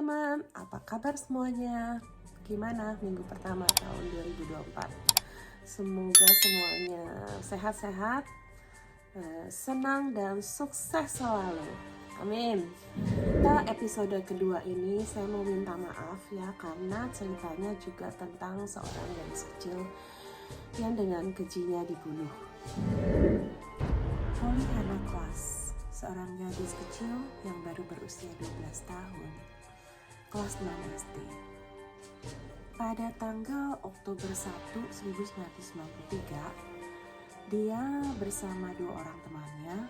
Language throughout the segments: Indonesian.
teman-teman, apa kabar semuanya? Gimana minggu pertama tahun 2024? Semoga semuanya sehat-sehat, senang dan sukses selalu. Amin. Episode kedua ini saya mau minta maaf ya, karena ceritanya juga tentang seorang gadis kecil yang dengan kejinya dibunuh. Polly Hannah Klaas, seorang gadis kecil yang baru berusia 12 tahun, kelas 6 SD. Pada tanggal Oktober 1, 1993, dia bersama dua orang temannya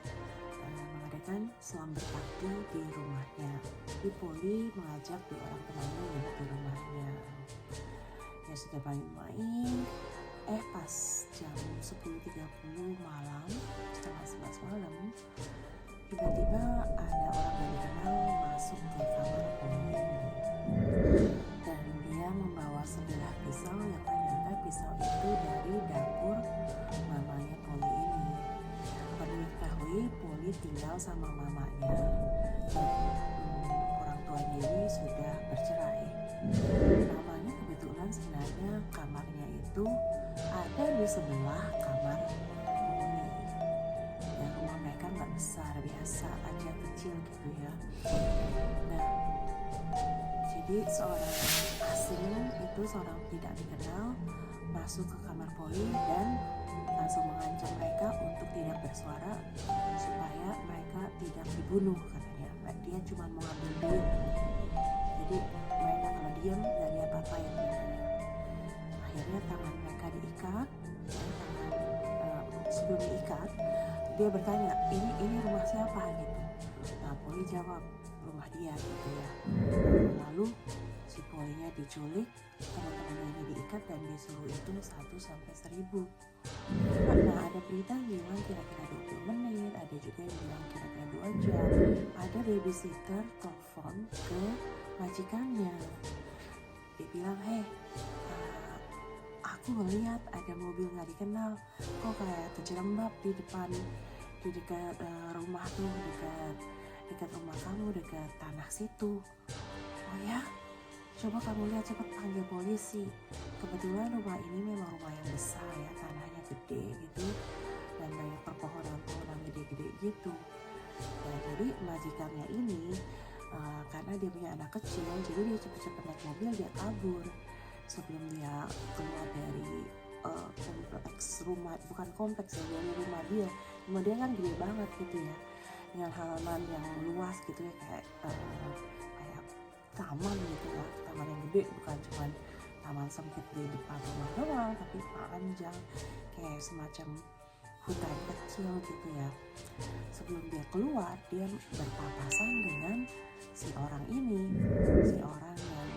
mengadakan slumber party di rumahnya. Jadi Polly mengajak dua orang temannya untuk di rumahnya. Ya sudah main-main, pas jam 10.30 malam, setengah 11 malam, tiba-tiba ada orang gak dikenal masuk ke kamar Polly dan dia membawa sebilah pisau yang ternyata pisau itu dari dapur mamanya Polly ini. Perlu diketahui Polly tinggal sama mamanya dan orang tuanya ini sudah bercerai. Mamanya kebetulan sebenarnya kamarnya itu ada di sebelah kamar Polly. Ya, rumah mereka nggak besar, biasa aja, kecil gitu ya. Nah, jadi seorang asing itu, seorang tidak dikenal, masuk ke kamar Polly dan langsung mengancam mereka untuk tidak bersuara supaya mereka tidak dibunuh katanya. Dia cuma mau ambil duit. Jadi mereka kalau diam nggak diapa-apain katanya. Akhirnya tangan mereka diikat, sebelum diikat dia bertanya, ini rumah siapa gitu. Nah, Polly jawab, rumah dia gitu ya. Lalu si Polly-nya diculik, teman-temannya ini diikat dan disuruh hitung 1 sampai 1000. Nah, ada berita yang bilang kira-kira 20 menit, ada juga yang bilang kira-kira 2 jam. Ada babysitter telepon ke majikannya. Dia bilang, aku ngeliat ada mobil gak dikenal, kok kayak kejerembab di dekat rumah tuh, dekat rumah kamu, dekat tanah situ. Oh ya? Coba kamu lihat, cepat panggil polisi. Kebetulan rumah ini memang rumah yang besar ya, tanahnya gede gitu, dan banyak perpohonan gede-gede gitu. Nah, jadi majikannya ini karena dia punya anak kecil, jadi dia cepet-cepet naik mobil, dia kabur sebelum dia keluar dari kompleks rumah, bukan kompleks ya, dari rumah dia kan gede banget gitu ya, dengan halaman yang luas gitu ya, kayak taman gitu ya, taman yang gede, bukan cuma taman sempit di depan rumah doang, tapi panjang kayak semacam hutan kecil gitu ya. Sebelum dia keluar, dia berpapasan dengan si orang ini, si orang yang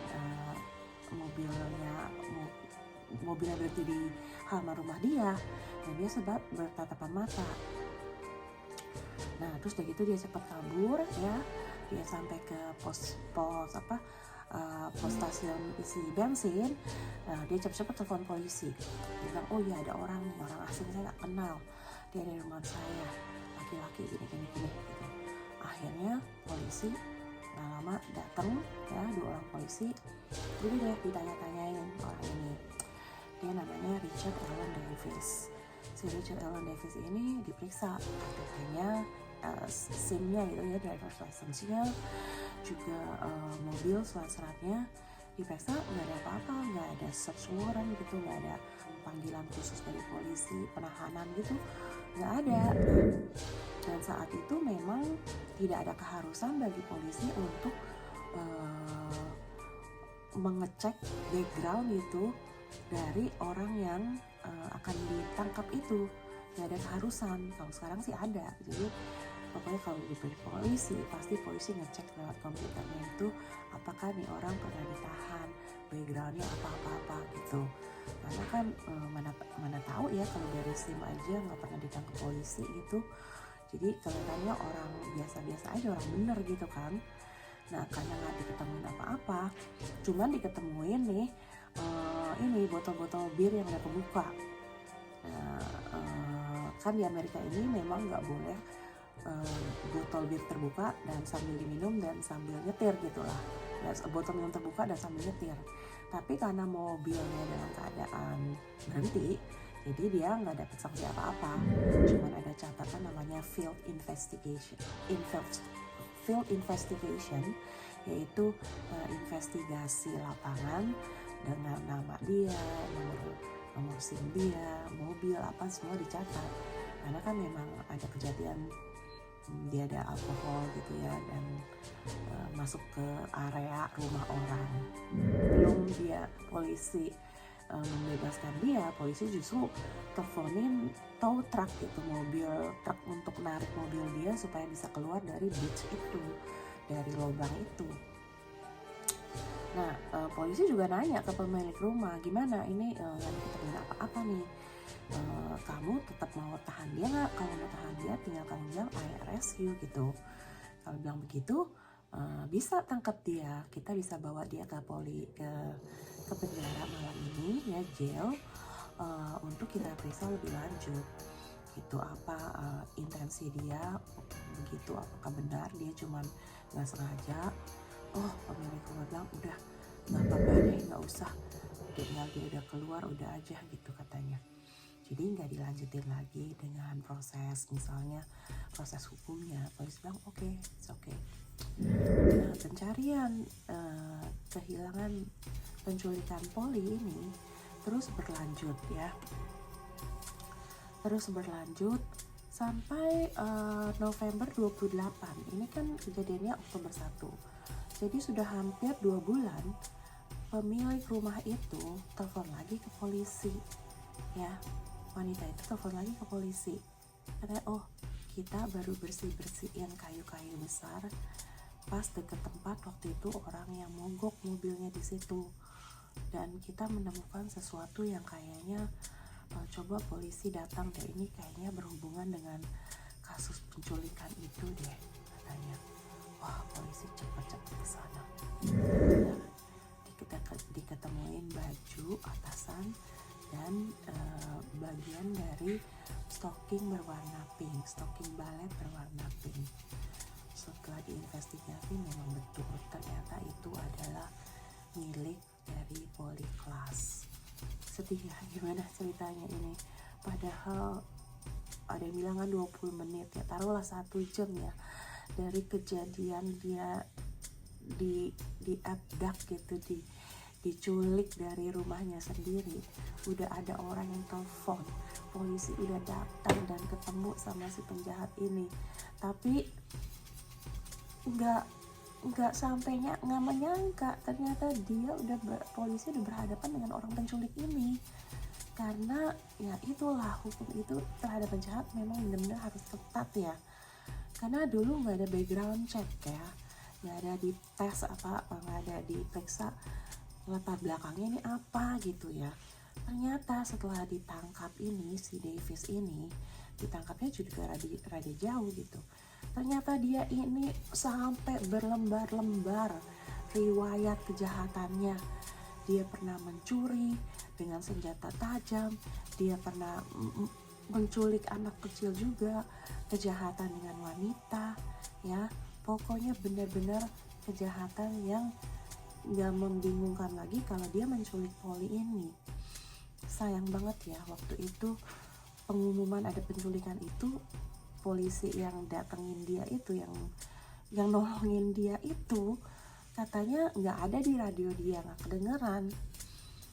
mobilnya berhenti di halaman rumah dia, dan dia sebab bertatapan mata. Nah, terus begitu dia cepat kabur ya, dia sampai ke pos stasiun isi bensin. Dia cepat-cepat telepon polisi. Dia bilang, oh iya ada orang nih, orang asing saya nggak kenal, dia dari rumah saya, laki-laki gini gitu. Akhirnya polisi nggak lama datang ya, 2 orang polisi. Jadi deh ditanya-tanyain orang ini. Dia namanya Richard Allen Davis. Si Richard Allen Davis ini diperiksa KTP-nya, SIM-nya gitu ya, driver's license-nya, juga mobil surat-suratnya diperiksa, nggak ada apa-apa, nggak ada search warrant gitu, nggak ada panggilan khusus dari polisi, penahanan gitu, nggak ada. Dan saat itu memang tidak ada keharusan bagi polisi untuk mengecek background itu dari orang yang akan ditangkap itu. Nggak ada keharusan. Kalau sekarang sih ada. Jadi pokoknya kalau di polisi, pasti polisi ngecek lewat komputernya itu apakah nih orang pernah ditahan, backgroundnya apa-apa gitu. Karena kan mana tahu ya, kalau dari SIM aja nggak pernah ditangkap polisi gitu. Jadi kelihatannya orang biasa-biasa aja, orang bener gitu kan. Nah, karena nggak diketemuin apa-apa, cuman diketemuin nih ini botol-botol bir yang udah kebuka. Nah, kan di Amerika ini memang nggak boleh botol bir terbuka dan sambil diminum dan sambil nyetir gitulah. Ya, botol minum terbuka dan sambil nyetir. Tapi karena mobilnya dalam keadaan berhenti, jadi dia nggak dapat sanksi apa-apa. Cuman ada catatan namanya field investigation, yaitu investigasi lapangan dengan nama dia, nomor SIM dia, mobil apa semua dicatat. Karena kan memang ada kejadian dia ada alkohol gitu ya, dan masuk ke area rumah orang. Belum dia polisi membebaskan dia, polisi justru teleponin tow truck itu, mobil truk untuk narik mobil dia supaya bisa keluar dari ditch itu, dari lubang itu. Nah, polisi juga nanya ke pemilik rumah, gimana ini lagi ketemu apa-apa nih, kamu tetap mau tahan dia nggak? Kalau mau tahan dia tinggal kamu bilang I arrest you gitu. Kalau bilang begitu, bisa tangkap dia, kita bisa bawa dia ke penjara malam ini ya, jail, untuk kita periksa lebih lanjut gitu, apa intensi dia begitu, apakah benar dia cuman nggak sengaja. Oh, pemilik rumah bilang udah nggak apa-apa deh, nggak usah, tinggal dia udah keluar udah aja gitu katanya. Jadi nggak dilanjutin lagi dengan proses, misalnya proses hukumnya. Polisi bilang oke, it's okay. Nah, pencarian kehilangan penculikan Polly ini terus berlanjut ya, sampai November 28. Ini kan kejadiannya Oktober 1. Jadi sudah hampir 2 bulan pemilik rumah itu telepon lagi ke polisi ya. Wanita itu telepon lagi ke polisi, katanya oh kita baru bersihin kayu-kayu besar pas deket tempat waktu itu orang yang mogok mobilnya di situ, dan kita menemukan sesuatu yang kayaknya coba polisi datang deh, ini kayaknya berhubungan dengan kasus penculikan itu deh katanya. Wah, polisi cepat-cepat ke sana. Diketemuin baju atasan dan bagian dari stocking berwarna pink, stocking balet berwarna pink. Setelah diinvestigasi memang betul, ternyata itu adalah milik dari Polly Klaas. Sedih ya, gimana ceritanya ini, padahal ada yang bilang kan 20 menit ya, taruhlah 1 jam ya dari kejadian dia di abduct gitu, diculik dari rumahnya sendiri. Udah ada orang yang telepon, polisi udah datang dan ketemu sama si penjahat ini, tapi nggak sampainya, nggak menyangka ternyata polisi udah berhadapan dengan orang penculik ini. Karena ya itulah, hukum itu terhadap penjahat memang benar-benar harus ketat ya, karena dulu nggak ada background check ya, nggak ada dites apa-apa, nggak ada diperiksa latar belakangnya ini apa gitu ya. Ternyata setelah ditangkap ini, si Davis ini ditangkapnya juga rada jauh gitu. Ternyata dia ini sampai berlembar-lembar riwayat kejahatannya. Dia pernah mencuri dengan senjata tajam, dia pernah menculik anak kecil juga, kejahatan dengan wanita ya. Pokoknya benar-benar kejahatan yang gak membingungkan lagi kalau dia menculik Polly ini. Sayang banget ya, waktu itu pengumuman ada penculikan itu, polisi yang datengin dia itu, yang nolongin dia itu, katanya nggak ada di radio dia, nggak kedengeran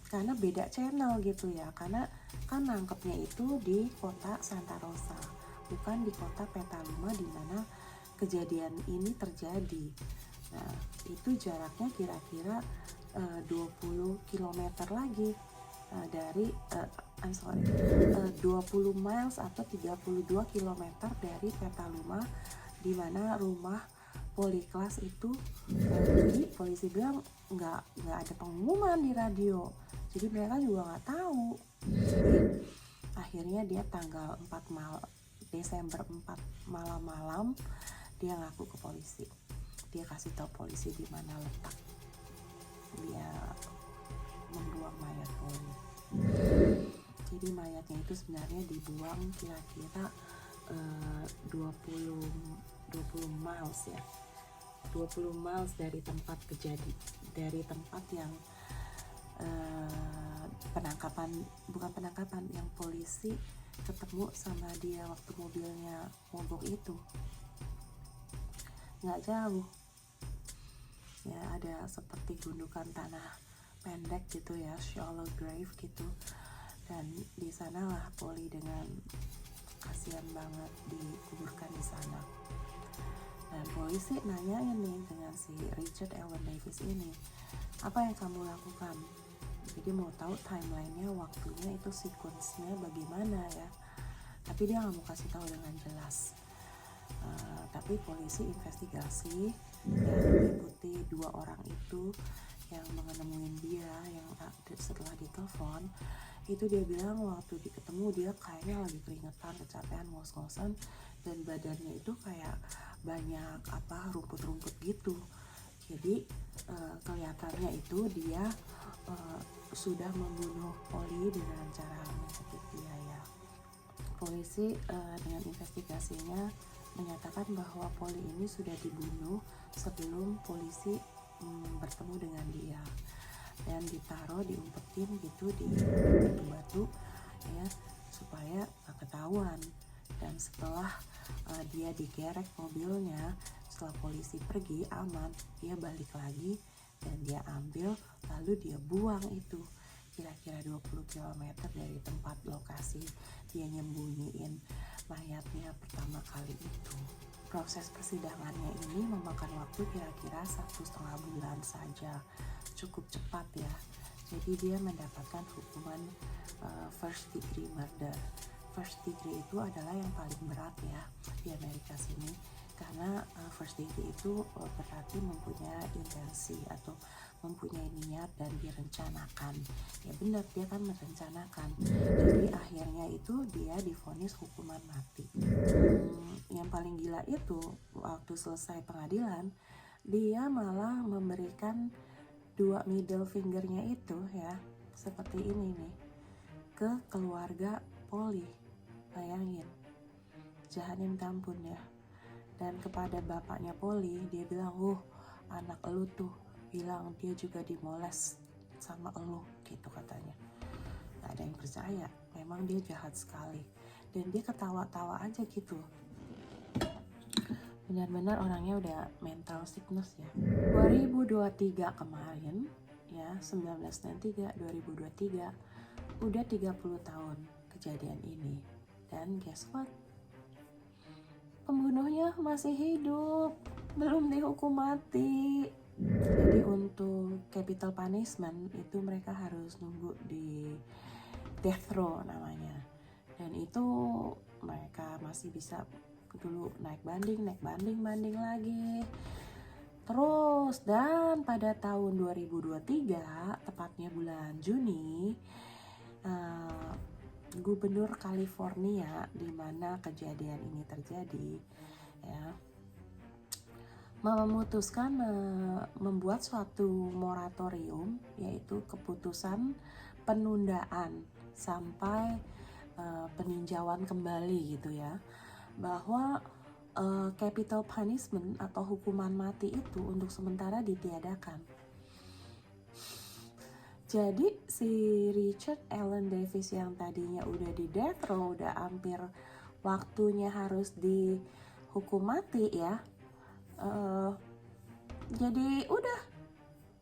karena beda channel gitu ya, karena kan nangkepnya itu di kota Santa Rosa, bukan di kota Petaluma di mana kejadian ini terjadi. Nah, itu jaraknya kira-kira 20 km lagi dari 20 miles atau 32 km dari Petaluma di mana rumah Polly Klaas itu. Jadi polisi bilang nggak ada pengumuman di radio, jadi mereka juga nggak tahu. Jadi akhirnya dia tanggal 4 Desember 4 malam-malam dia ngaku ke polisi. Dia kasih tahu polisi di mana letak dia membuang mayat Polly. Jadi mayatnya itu sebenarnya dibuang kira-kira 20 miles ya, 20 miles dari tempat dari tempat yang yang polisi ketemu sama dia waktu mobilnya mogok itu. Nggak jauh ya, ada seperti gundukan tanah pendek gitu ya, shallow grave gitu, dan di sanalah Polly dengan kasihan banget dikuburkan di sana. Dan polisi nanyain nih dengan si Richard Allen Davis ini, apa yang kamu lakukan? Jadi mau tahu timelinenya, waktunya itu sequence-nya bagaimana ya. Tapi dia nggak mau kasih tahu dengan jelas. Tapi polisi investigasi dan mengikuti 2 orang itu yang menemuin dia, yang setelah ditelepon itu dia bilang waktu ketemu dia kayaknya lagi keringetan, kecapean, ngos-ngosan, dan badannya itu kayak banyak rumput-rumput gitu. Jadi kelihatannya itu dia sudah membunuh Polly dengan cara mencekik dia ya. Polisi dengan investigasinya menyatakan bahwa Polly ini sudah dibunuh sebelum polisi bertemu dengan dia, dan ditaruh, diumpetin gitu di batu-batu ya supaya gak ketahuan. Dan setelah dia digerek mobilnya, setelah polisi pergi aman, dia balik lagi dan dia ambil, lalu dia buang itu kira-kira 20 km dari tempat lokasi dia nyembunyiin mayatnya pertama kali itu. Proses persidangannya ini memakan waktu kira-kira 1,5 bulan saja, cukup cepat ya. Jadi dia mendapatkan hukuman first degree murder. First degree itu adalah yang paling berat ya di Amerika sini, karena first degree itu berarti mempunyai intensi atau mempunyai niat dan direncanakan. Ya benar, dia kan merencanakan. Jadi akhirnya itu dia divonis hukuman mati. Yang paling gila itu waktu selesai pengadilan, dia malah memberikan 2 middle fingernya itu ya, seperti ini nih, ke keluarga Polly. Bayangin, jahatnya minta ampun ya. Dan kepada bapaknya Polly dia bilang, anak elu tuh bilang dia juga dimoles sama elu gitu katanya. Gak ada yang percaya, memang dia jahat sekali. Dan dia ketawa-tawa aja gitu, benar-benar orangnya udah mental sickness ya. 2023 kemarin ya, 1993 2023 udah 30 tahun kejadian ini. Dan guess what? Pembunuhnya masih hidup, belum dihukum mati. Jadi untuk capital punishment itu mereka harus nunggu di death row namanya. Dan itu mereka masih bisa dulu naik banding lagi. Terus, dan pada tahun 2023, tepatnya bulan Juni, Gubernur California di mana kejadian ini terjadi ya, memutuskan membuat suatu moratorium, yaitu keputusan penundaan sampai peninjauan kembali gitu ya, bahwa capital punishment atau hukuman mati itu untuk sementara ditiadakan. Jadi si Richard Allen Davis yang tadinya udah di death row, udah hampir waktunya harus dihukum mati ya, jadi udah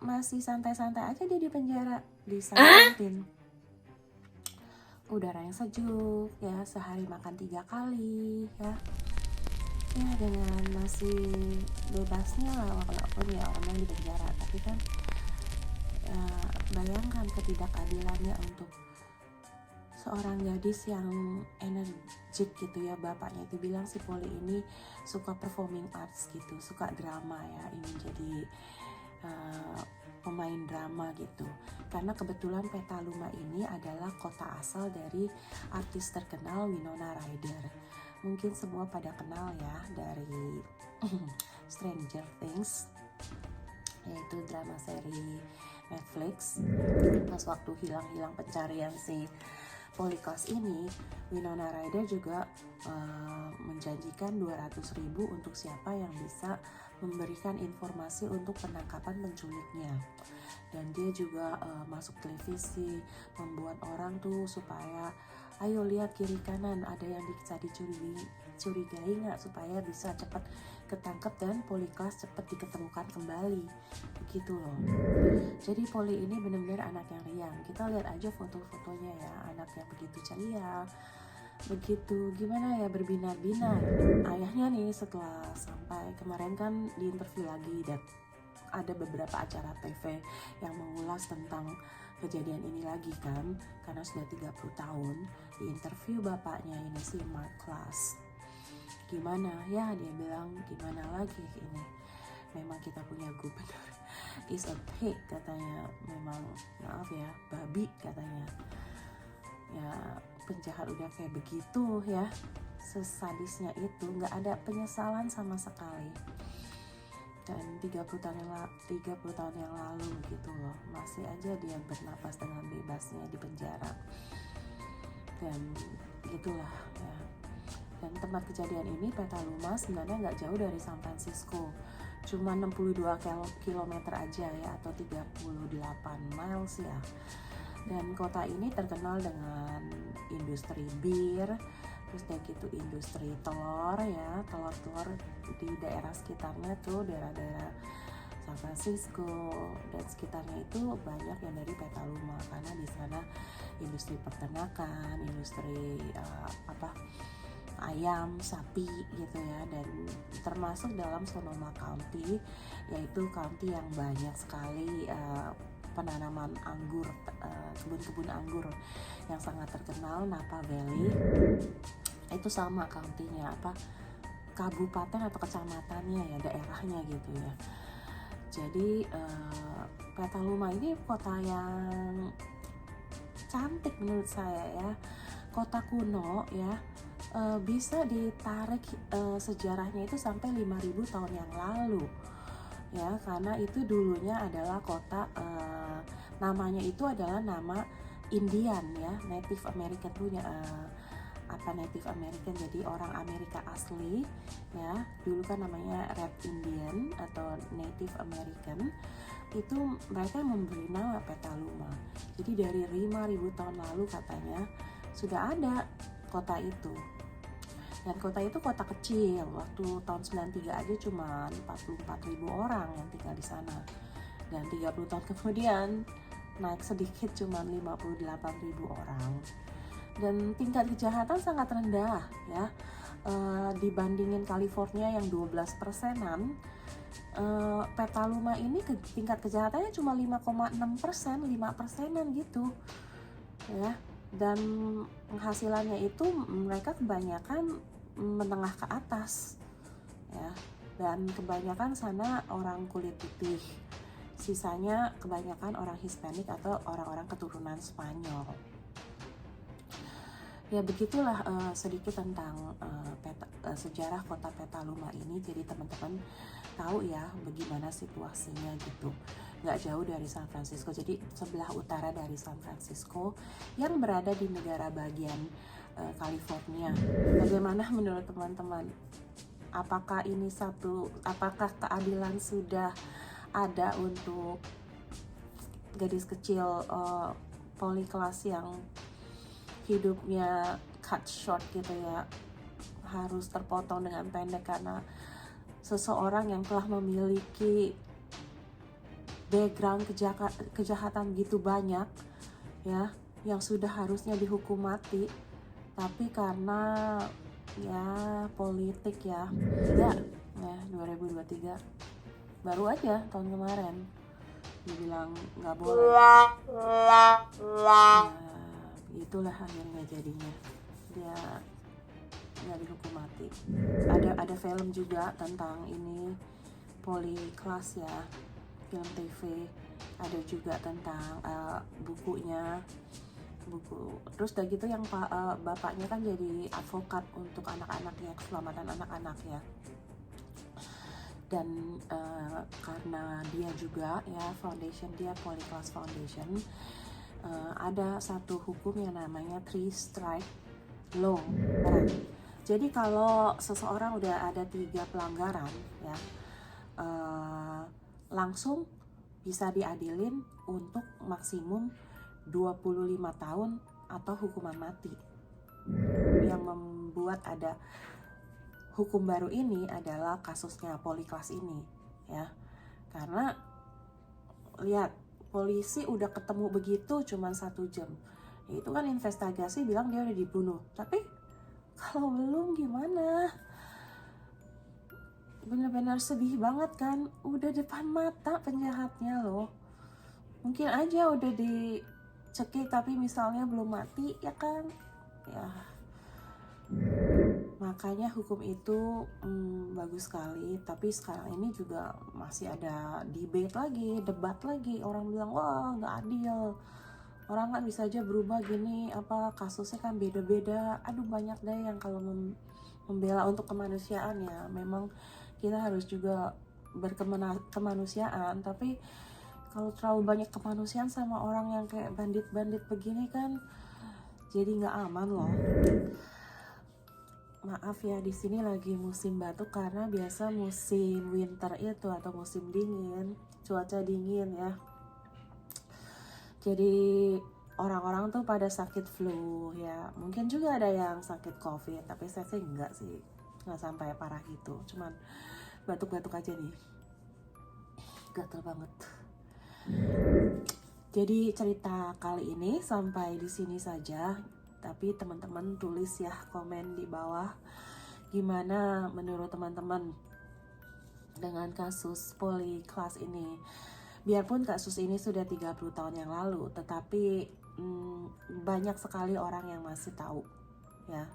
masih santai-santai aja dia di penjara di San Quentin. Udara yang sejuk ya, sehari makan 3 kali ya dengan masih bebasnya lah walaupun ya orang yang di penjara. Tapi kan bayangkan ketidakadilannya untuk seorang gadis yang energik gitu ya. Bapaknya itu bilang si Polly ini suka performing arts gitu, suka drama ya, ingin jadi pemain drama gitu. Karena kebetulan Petaluma ini adalah kota asal dari artis terkenal Winona Ryder. Mungkin semua pada kenal ya dari Stranger Things, yaitu drama seri Netflix. Pas waktu hilang pencarian si Polyclass ini, Winona Ryder juga menjanjikan 200.000 untuk siapa yang bisa memberikan informasi untuk penangkapan penculiknya. Dan dia juga masuk televisi, membuat orang tuh supaya ayo lihat kiri kanan ada yang bisa dicurigai nggak, supaya bisa cepat ketangkep dan Polyclass cepat diketemukan kembali, begitu loh. Jadi Polly ini benar-benar anak yang riang. Kita lihat aja foto-fotonya ya, anak yang begitu ceria, begitu gimana ya, berbinar-binar. Ayahnya nih setelah sampai kemarin kan diinterview lagi, dan ada beberapa acara TV yang mengulas tentang kejadian ini lagi kan, karena sudah 30 tahun. Diinterview bapaknya ini si Mark Klaas. Gimana ya, dia bilang gimana lagi ini, memang kita punya gubernur is a pig katanya, memang maaf ya, babi katanya ya, penjahat udah kayak begitu ya, sesadisnya itu, nggak ada penyesalan sama sekali. Dan 30 tahun yang lalu gitu loh, masih aja dia bernapas dengan bebasnya di penjara. Dan gitulah ya. Dan tempat kejadian ini, Petaluma, sebenarnya nggak jauh dari San Francisco, cuma 62 km aja ya, atau 38 miles ya. Dan kota ini terkenal dengan industri bir, terus kayak gitu industri telur ya, telur di daerah sekitarnya tuh, daerah-daerah San Francisco dan sekitarnya itu banyak yang dari Petaluma, karena di sana industri peternakan, industri ayam, sapi gitu ya. Dan termasuk dalam Sonoma County, yaitu county yang banyak sekali penanaman anggur, kebun-kebun anggur yang sangat terkenal, Napa Valley. Itu sama county-nya, kabupaten atau kecamatannya ya, daerahnya gitu ya. Jadi Petaluma ini kota yang cantik menurut saya ya, kota kuno ya. Bisa ditarik sejarahnya itu sampai 5.000 tahun yang lalu ya, karena itu dulunya adalah kota, namanya itu adalah nama Indian ya, Native American punya Native American, jadi orang Amerika asli ya, dulu kan namanya Red Indian atau Native American. Itu mereka memberi nama Petaluma. Jadi dari 5.000 tahun lalu katanya sudah ada kota itu. Dan kota itu kota kecil, waktu tahun 93 aja cuma 44.000 orang yang tinggal di sana. Dan 30 tahun kemudian naik sedikit cuma 58.000 orang. Dan tingkat kejahatan sangat rendah ya, dibandingin California yang 12%-an. Petaluma ini tingkat kejahatannya cuma 5,6%, 5%-an gitu ya. Dan penghasilannya itu mereka kebanyakan menengah ke atas ya, dan kebanyakan sana orang kulit putih, sisanya kebanyakan orang Hispanik atau orang-orang keturunan Spanyol. Ya begitulah sedikit tentang sejarah kota Petaluma ini. Jadi teman-teman tahu ya bagaimana situasinya gitu. Nggak jauh dari San Francisco, jadi sebelah utara dari San Francisco yang berada di negara bagian California. Bagaimana menurut teman-teman? Apakah keadilan sudah ada untuk gadis kecil Polyclass yang hidupnya cut short gitu ya, harus terpotong dengan pendek karena seseorang yang telah memiliki background kejahatan gitu banyak ya, yang sudah harusnya dihukum mati, tapi karena ya politik ya 2023 baru aja tahun kemarin dibilang nggak boleh. Nah, itulah akhirnya jadinya dia nggak dihukum mati. Ada film juga tentang ini Polyclass ya, film TV. Ada juga tentang bukunya. Terus udah gitu yang bapaknya kan jadi advokat untuk anak-anak ya, keselamatan anak-anak ya. Dan karena dia juga ya foundation dia Polyclass Foundation, ada satu hukum yang namanya three strike law. Jadi kalau seseorang udah ada 3 pelanggaran ya, langsung bisa diadilin untuk maksimum 25 tahun atau hukuman mati. Yang membuat ada hukum baru ini adalah kasusnya Poliklas ini ya. Karena lihat, polisi udah ketemu begitu cuman 1 jam. Itu kan investigasi bilang dia udah dibunuh. Tapi kalau belum gimana? Bener-bener sedih banget kan, udah depan mata penjahatnya loh. Mungkin aja udah dicekik tapi misalnya belum mati ya kan. Ya, makanya hukum itu bagus sekali. Tapi sekarang ini juga masih ada debate lagi, debat lagi. Orang bilang wah nggak adil, orang kan bisa aja berubah gini, apa kasusnya kan beda-beda. Aduh, banyak deh yang kalau membela untuk kemanusiaan ya, memang kita harus juga berkemanusiaan. Tapi kalau terlalu banyak kemanusiaan sama orang yang kayak bandit-bandit begini kan jadi nggak aman loh. Maaf ya, di sini lagi musim batuk karena biasa musim winter itu atau musim dingin, cuaca dingin ya. Jadi orang-orang tuh pada sakit flu ya. Mungkin juga ada yang sakit COVID, tapi saya sih enggak sih, nggak sampai parah gitu. Cuman batuk-batuk aja nih, gatel banget. Jadi cerita kali ini sampai di sini saja. Tapi teman-teman tulis ya komen di bawah gimana menurut teman-teman dengan kasus Poliklas ini. Biarpun kasus ini sudah 30 tahun yang lalu, tetapi banyak sekali orang yang masih tahu ya.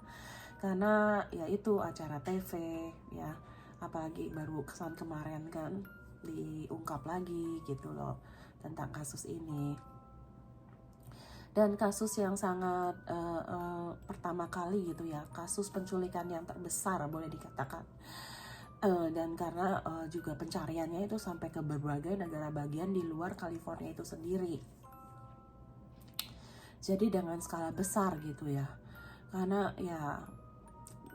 Karena ya itu acara TV ya, apalagi baru kesan kemarin kan diungkap lagi gitu loh tentang kasus ini. Dan kasus yang sangat pertama kali gitu ya, kasus penculikan yang terbesar boleh dikatakan. Dan karena juga pencariannya itu sampai ke berbagai negara bagian di luar California itu sendiri. Jadi dengan skala besar gitu ya. Karena ya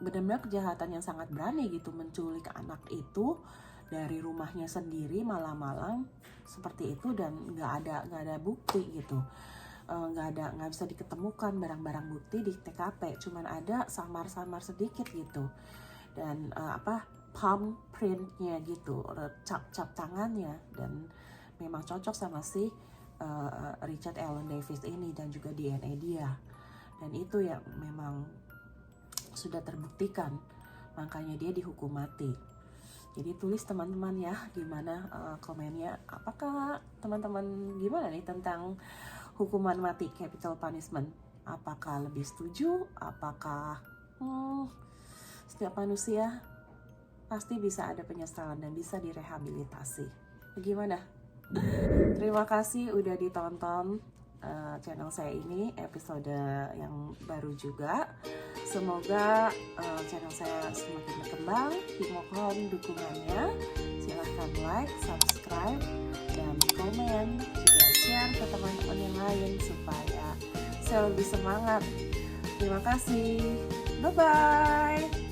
benar-benar kejahatan yang sangat berani gitu, menculik anak itu dari rumahnya sendiri malam-malam seperti itu, dan nggak ada bukti gitu. Nggak bisa diketemukan barang-barang bukti di TKP, cuman ada samar-samar sedikit gitu, dan palm printnya gitu, cap tangannya, dan memang cocok sama si Richard Allen Davis ini dan juga DNA dia, dan itu ya memang sudah terbuktikan, makanya dia dihukum mati. Jadi tulis teman-teman ya gimana komennya, apakah teman-teman gimana nih tentang hukuman mati, capital punishment? Apakah lebih setuju? Apakah setiap manusia pasti bisa ada penyesalan dan bisa direhabilitasi? Bagaimana? Terima kasih udah ditonton channel saya ini, episode yang baru juga. Semoga channel saya semakin berkembang. Dimohon dukungannya. Silahkan like, subscribe, dan komen. Juga share ke teman-teman yang lain supaya saya lebih semangat. Terima kasih. Bye-bye.